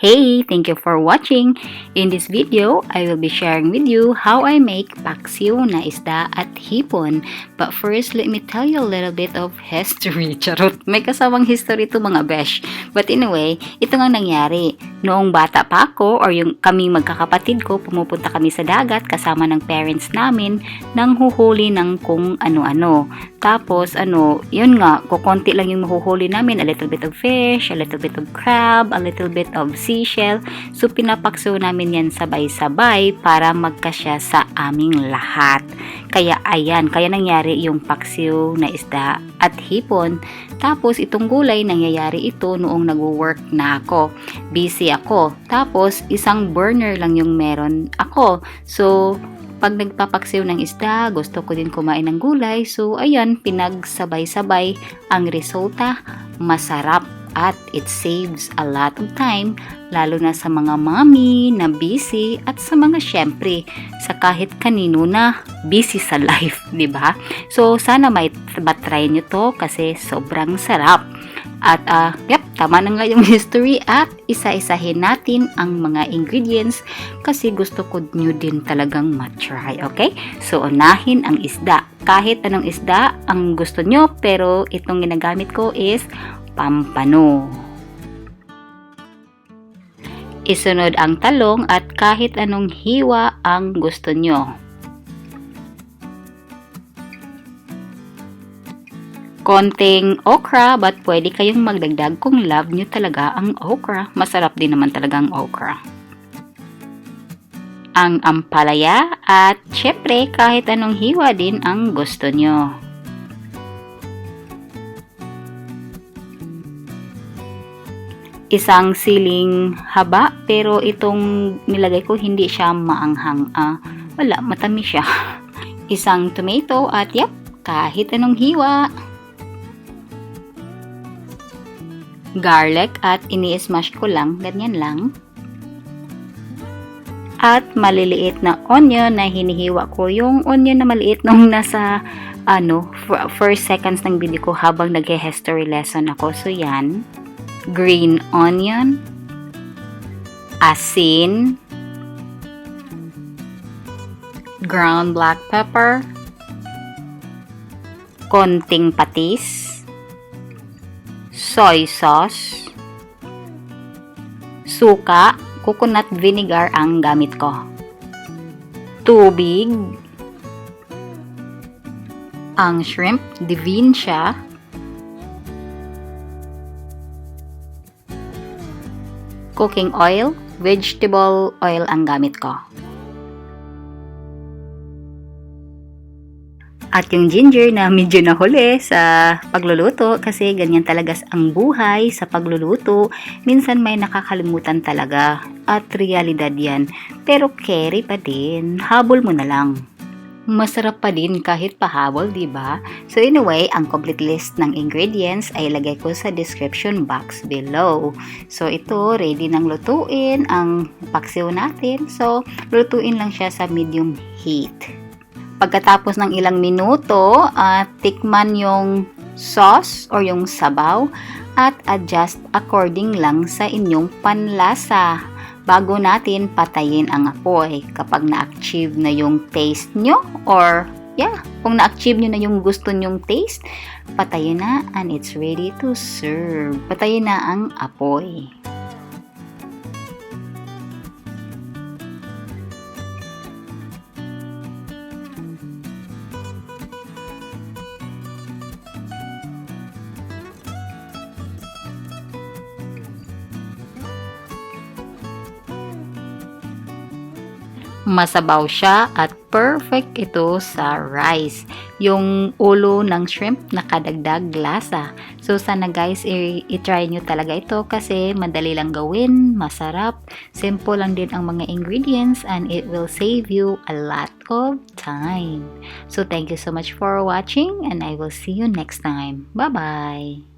Hey, thank you for watching. In this video, I will be sharing with you how I make paksiw na isda at hipon. But first, let me tell you a little bit of history. Charot, may kasawang history to mga besh. But anyway, ito nga nangyari. Noong bata pa ako or yung kaming magkakapatid ko, pumupunta kami sa dagat kasama ng parents namin nang huhuli ng kung ano-ano. Tapos, yun nga, kukonti lang yung mahuhuli namin. A little bit of fish, a little bit of crab, a little bit of seashell. So, pinapakso namin yan sabay-sabay para magkasya sa aming lahat. Kaya, ayan, kaya nangyari yung paksiw na isda at hipon. Tapos, itong gulay, nangyayari ito noong nag-work na ako. Busy ako. Tapos, isang burner lang yung meron ako. So, pag nagpapaksiw ng isda, gusto ko din kumain ng gulay. So, ayan, pinagsabay-sabay. Ang resulta, masarap at it saves a lot of time, lalo na sa mga mommy na busy at sa mga syempre, sa kahit kanino na busy sa life, di ba? So, sana matry nyo to kasi sobrang sarap. At, tama na nga yung history at isa-isahin natin ang mga ingredients kasi gusto ko nyo din talagang matry, okay? So, unahin ang isda. Kahit anong isda ang gusto nyo, pero itong ginagamit ko is Pampano. Isunod ang talong at kahit anong hiwa ang gusto nyo. Konting okra, but pwede kayong magdagdag kung love nyo talaga ang okra. Masarap din naman talaga ang okra. Ang ampalaya at syempre kahit anong hiwa din ang gusto nyo. Isang siling haba, pero itong nilagay ko hindi siya maanghang. Wala, matamis siya. Isang tomato at kahit anong hiwa. Garlic at ini-smash ko lang, ganyan lang. At maliliit na onion na hinihiwa ko. Yung onion na maliit nung nasa first seconds ng video ko habang nag-history lesson ako. So yan, green onion, asin, ground black pepper, konting patis, soy sauce, suka, coconut vinegar ang gamit ko, tubig, ang shrimp, divine siya, cooking oil, vegetable oil ang gamit ko. At yung ginger na medyo nahuli sa pagluluto kasi ganyan talaga ang buhay sa pagluluto. Minsan may nakakalimutan talaga at realidad yan. Pero carry pa din. Habol mo na lang. Masarap pa din kahit pahabol, diba? So anyway, ang complete list ng ingredients ay ilagay ko sa description box below. So ito, ready nang lutuin ang paksiw natin. So lutuin lang siya sa medium heat. Pagkatapos ng ilang minuto, tikman yung sauce or yung sabaw at adjust according lang sa inyong panlasa. Bago natin patayin ang apoy. Kapag na-achieve na yung taste nyo or kung na-achieve nyo na yung gusto nyong taste, patayin na and it's ready to serve. Patayin na ang apoy. Masabaw siya at perfect ito sa rice. Yung ulo ng shrimp nakadagdag lasa. So sana guys, i-try nyo talaga ito kasi madali lang gawin, masarap, simple lang din ang mga ingredients and it will save you a lot of time. So thank you so much for watching and I will see you next time. Bye-bye!